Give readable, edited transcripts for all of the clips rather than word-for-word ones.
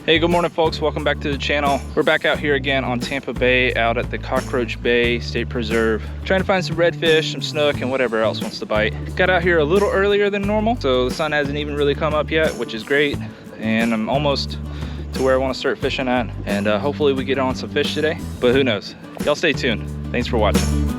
Hey, good morning folks, welcome back to the channel. We're back out here again on Tampa Bay, out at the Cockroach Bay State Preserve, trying to find some redfish, some snook, and whatever else wants to bite. Got out here a little earlier than normal, so the sun hasn't even really come up yet, which is great, and I'm almost to where I want to start fishing at, and hopefully we get on some fish today, but who knows. Y'all stay tuned. Thanks for watching.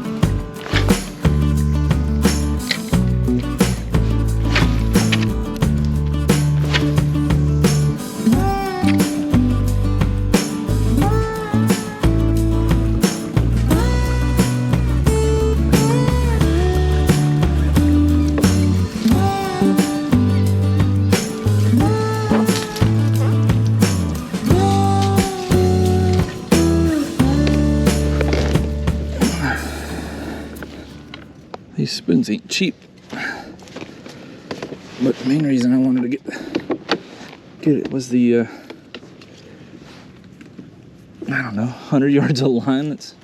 These spoons ain't cheap, but the main reason I wanted to get it was the I don't know, 100 yards of line that's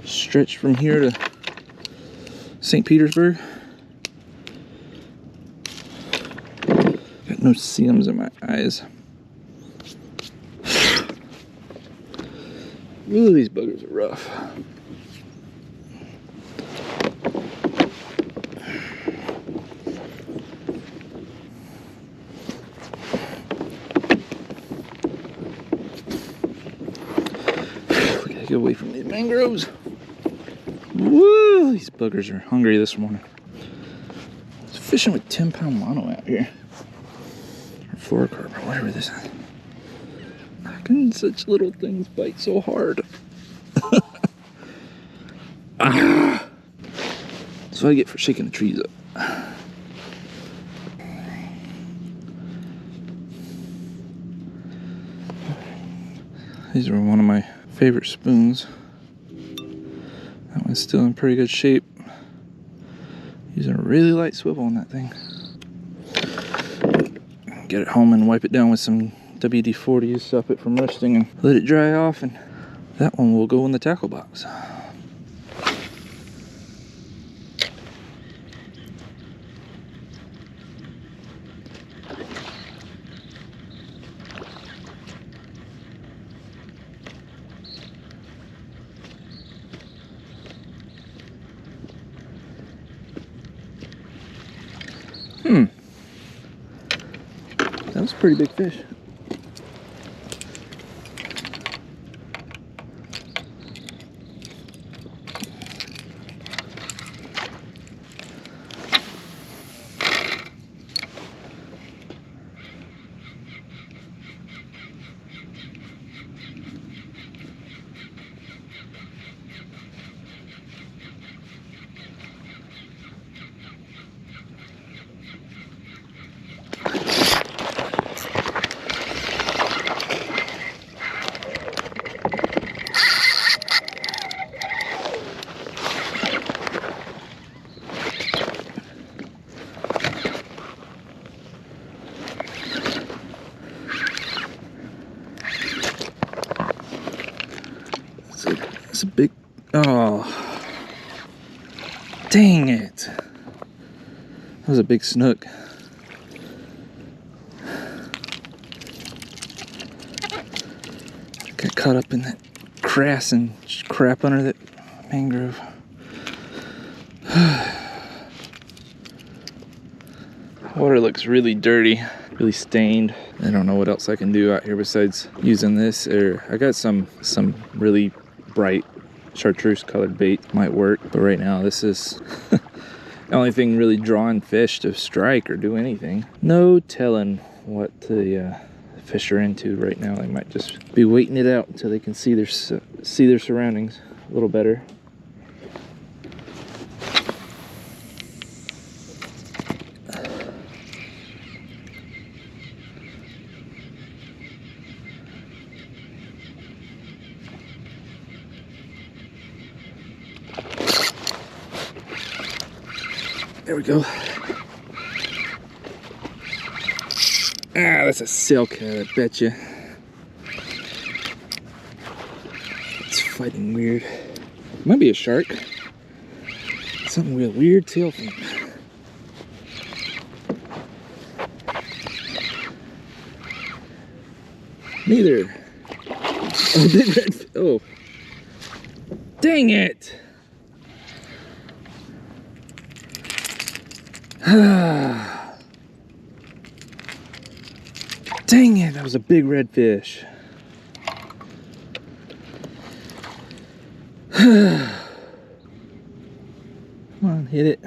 stretched from here to St. Petersburg. Got no seams in my eyes. Ooh, these buggers are rough. We gotta get away from these mangroves. Woo! These buggers are hungry this morning. I was fishing with 10-pound mono out here. Or fluorocarbon, or whatever this is. How can such little things bite so hard? Ah. That's what I get for shaking the trees up. These are one of my favorite spoons. That one's still in pretty good shape. Using a really light swivel on that thing. Get it home and wipe it down with some WD-40, stop it from rusting and let it dry off, and that one will go in the tackle box. That was a pretty big fish. It's a big, oh, dang it. That was a big snook. Got caught up in that grass and crap under that mangrove. Water looks really dirty, really stained. I don't know what else I can do out here besides using this. Or I got some really bright chartreuse colored bait, might work, but right now this is the only thing really drawing fish to strike or do anything. No telling what the fish are into right now. They might just be waiting it out until they can see their surroundings a little better. There we go. Ah, that's a silkhead, I bet you. It's fighting weird. Might be a shark. Something with a weird tail fin. Neither. Oh, big red. Oh. Dang it. Dang it, that was a big redfish. Come on, hit it.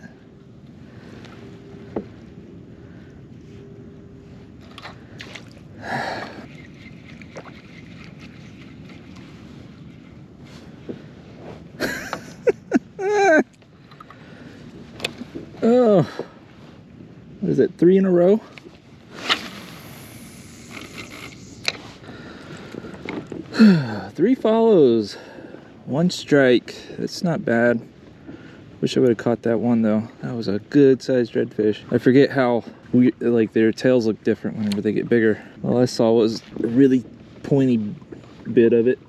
Oh, what is it, 3 in a row? Three follows, 1 strike. That's not bad. Wish I would have caught that one though. That was a good sized redfish. I forget how like their tails look different whenever they get bigger. All I saw was a really pointy bit of it.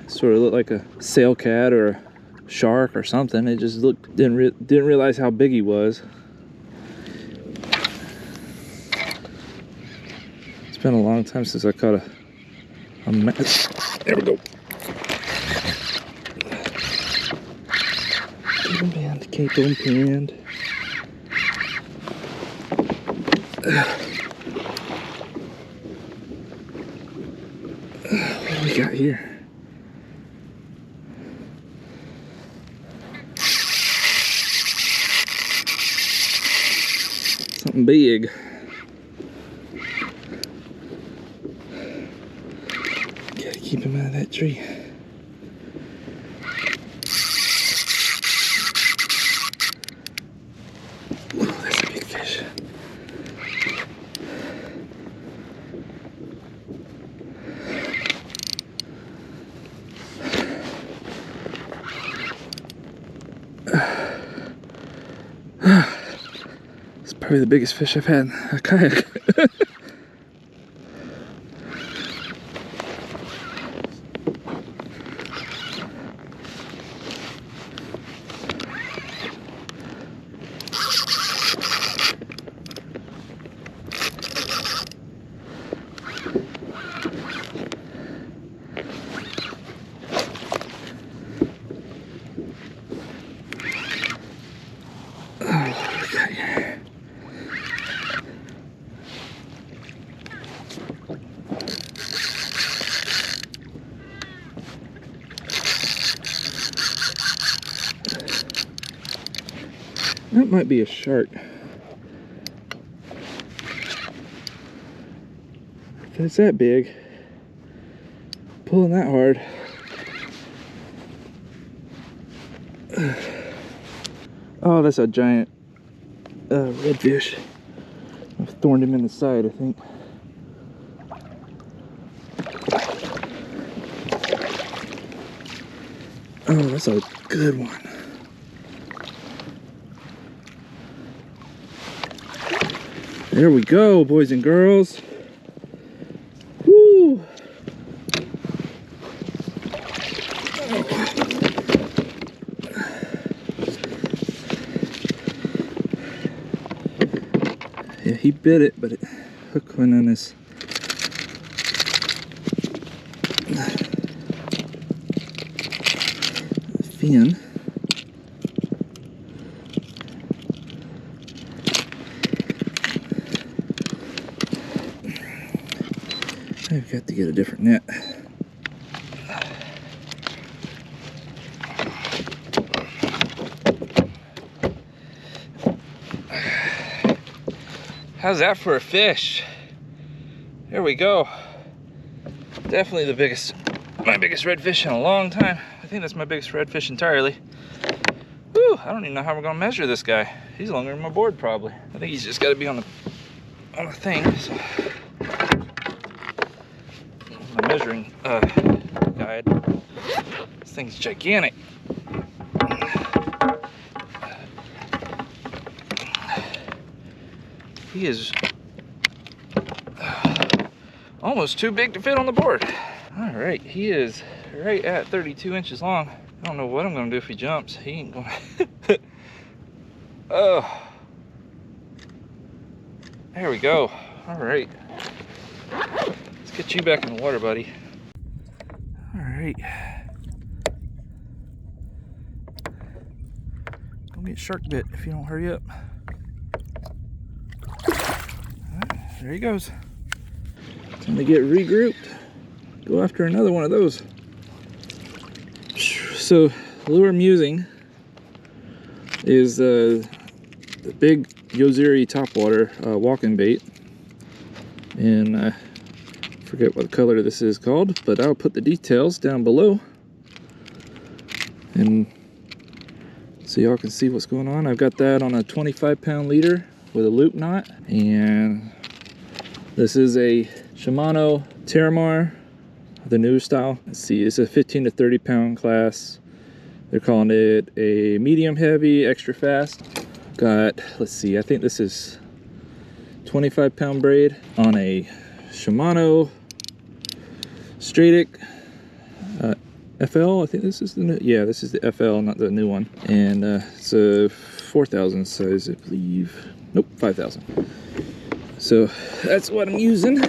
Sort of looked like a sail cat or a shark or something. It just looked, didn't realize how big he was. It's been a long time since I caught a mess. There we go. Keep them pinned. What do we got here? Something big. Gotta keep him out of that tree. It's probably the biggest fish I've had in a kayak. That might be a shark. If it's that big, pulling that hard. Oh, that's a giant redfish. I've thorned him in the side, I think. Oh, that's a good one. There we go, boys and girls. Woo! Yeah, he bit it, but it hook went on his fin. I've got to get a different net. How's that for a fish? There we go. Definitely the biggest, my biggest redfish in a long time. I think that's my biggest redfish entirely. Whew, I don't even know how we're gonna measure this guy. He's longer than my board probably. I think he's just gotta be on the thing. So. My measuring guide. This thing's gigantic. He is almost too big to fit on the board. All right, he is right at 32 inches long. I don't know what I'm gonna do if he jumps. He ain't gonna. Oh, there we go. All right, let's Get you back in the water, buddy. All right. Don't get shark bit if you don't hurry up. All right, there he goes. Time to get regrouped. Go after another one of those. So, the lure I'm using is the big Yo-Zuri topwater walking bait. And I forget what color this is called, but I'll put the details down below. And so y'all can see what's going on. I've got that on a 25-pound leader with a loop knot. And this is a Shimano Terramar, the new style. Let's see, it's a 15 to 30 pound class. They're calling it a medium heavy, extra fast. Got, let's see, I think this is 25-pound braid on a Shimano Stradic FL. I think this is the new, yeah, this is the FL, not the new one. And it's a 4,000 size, I believe. Nope, 5,000. So that's what I'm using.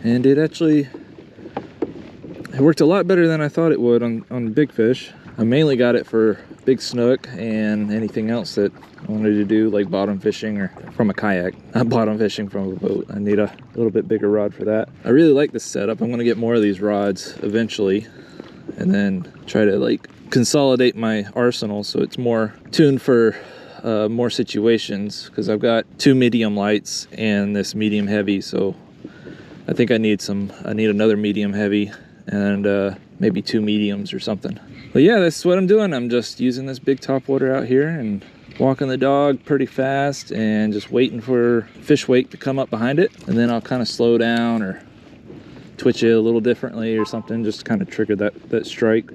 And it worked a lot better than I thought it would on big fish. I mainly got it for big snook and anything else that I wanted to do, like bottom fishing or from a kayak. Not bottom fishing from a boat. I need a little bit bigger rod for that. I really like this setup. I'm gonna get more of these rods eventually and then try to like consolidate my arsenal so it's more tuned for more situations, because I've got 2 medium lights and this medium heavy, so I think I need another medium heavy and maybe 2 mediums or something. But yeah, that's what I'm doing. I'm just using this big topwater out here and walking the dog pretty fast and just waiting for fish wake to come up behind it, and then I'll kind of slow down or twitch it a little differently or something, just to kind of trigger that strike.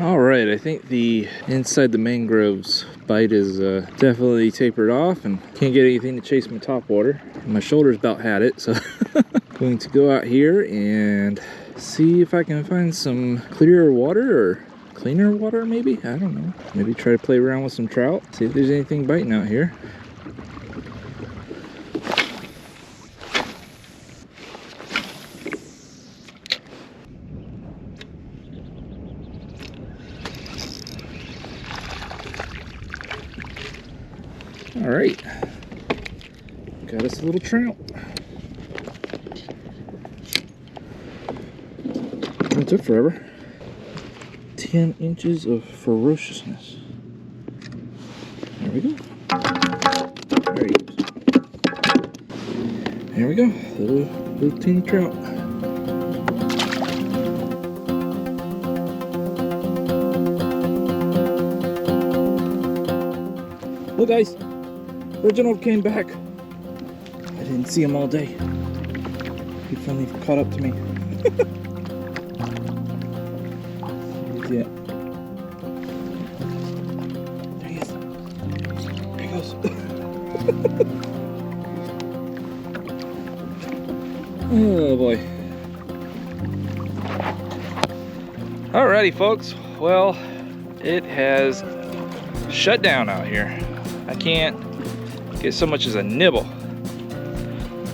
All right, I think the inside the mangroves bite is definitely tapered off and can't get anything to chase my topwater. My shoulder's about had it, so I'm going to go out here and see if I can find some clearer water or cleaner water maybe. I don't know. Maybe try to play around with some trout, see if there's anything biting out here. All right, got us a little trout. It took forever. 10 inches of ferociousness. There we go. There he goes. There we go, little teeny trout. Look guys, Reginald came back. I didn't see him all day. He finally caught up to me. Yeah. There he is. There he goes. Oh boy. Alrighty folks, well, it has shut down out here. I can't get so much as a nibble.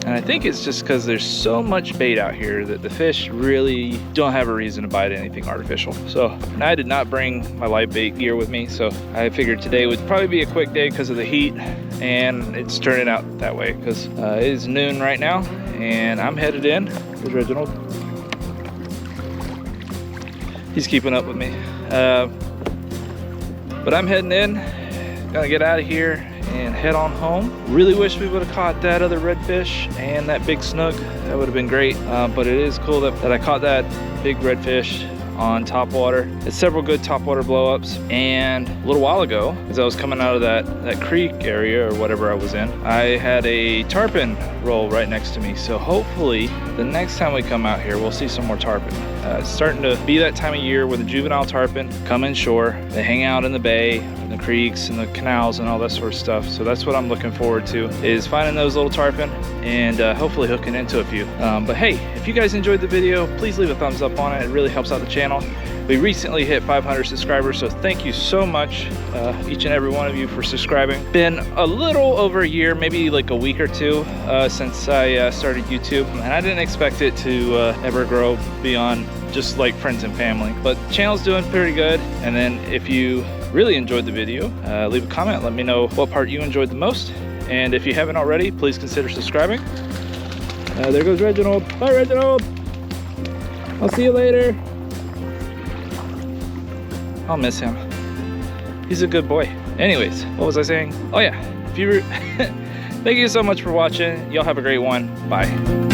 And I think it's just because there's so much bait out here that the fish really don't have a reason to bite anything artificial. So, and I did not bring my live bait gear with me, so I figured today would probably be a quick day because of the heat, and it's turning out that way because it is noon right now, and I'm headed in. There's Reginald. He's keeping up with me. But I'm heading in, gonna get out of here and head on home. Really wish we would have caught that other redfish and that big snook. That would have been great. But it is cool that I caught that big redfish on topwater. It's several good topwater blowups. And a little while ago, as I was coming out of that creek area or whatever I was in, I had a tarpon roll right next to me. So hopefully the next time we come out here, we'll see some more tarpon. It's starting to be that time of year where the juvenile tarpon come inshore. They hang out in the bay, in the creeks and the canals and all that sort of stuff. So that's what I'm looking forward to, is finding those little tarpon and hopefully hooking into a few. But hey, if you guys enjoyed the video, please leave a thumbs up on it. It really helps out the channel. We recently hit 500 subscribers, so thank you so much, each and every one of you, for subscribing. Been a little over a year, maybe like a week or two, since I started YouTube, and I didn't expect it to ever grow beyond just like friends and family. But the channel's doing pretty good. And then if you really enjoyed the video, leave a comment, let me know what part you enjoyed the most. And if you haven't already, please consider subscribing. There goes Reginald. Bye, Reginald. I'll see you later. I'll miss him. He's a good boy. Anyways, what was I saying? Oh yeah, if you thank you so much for watching. Y'all have a great one. Bye.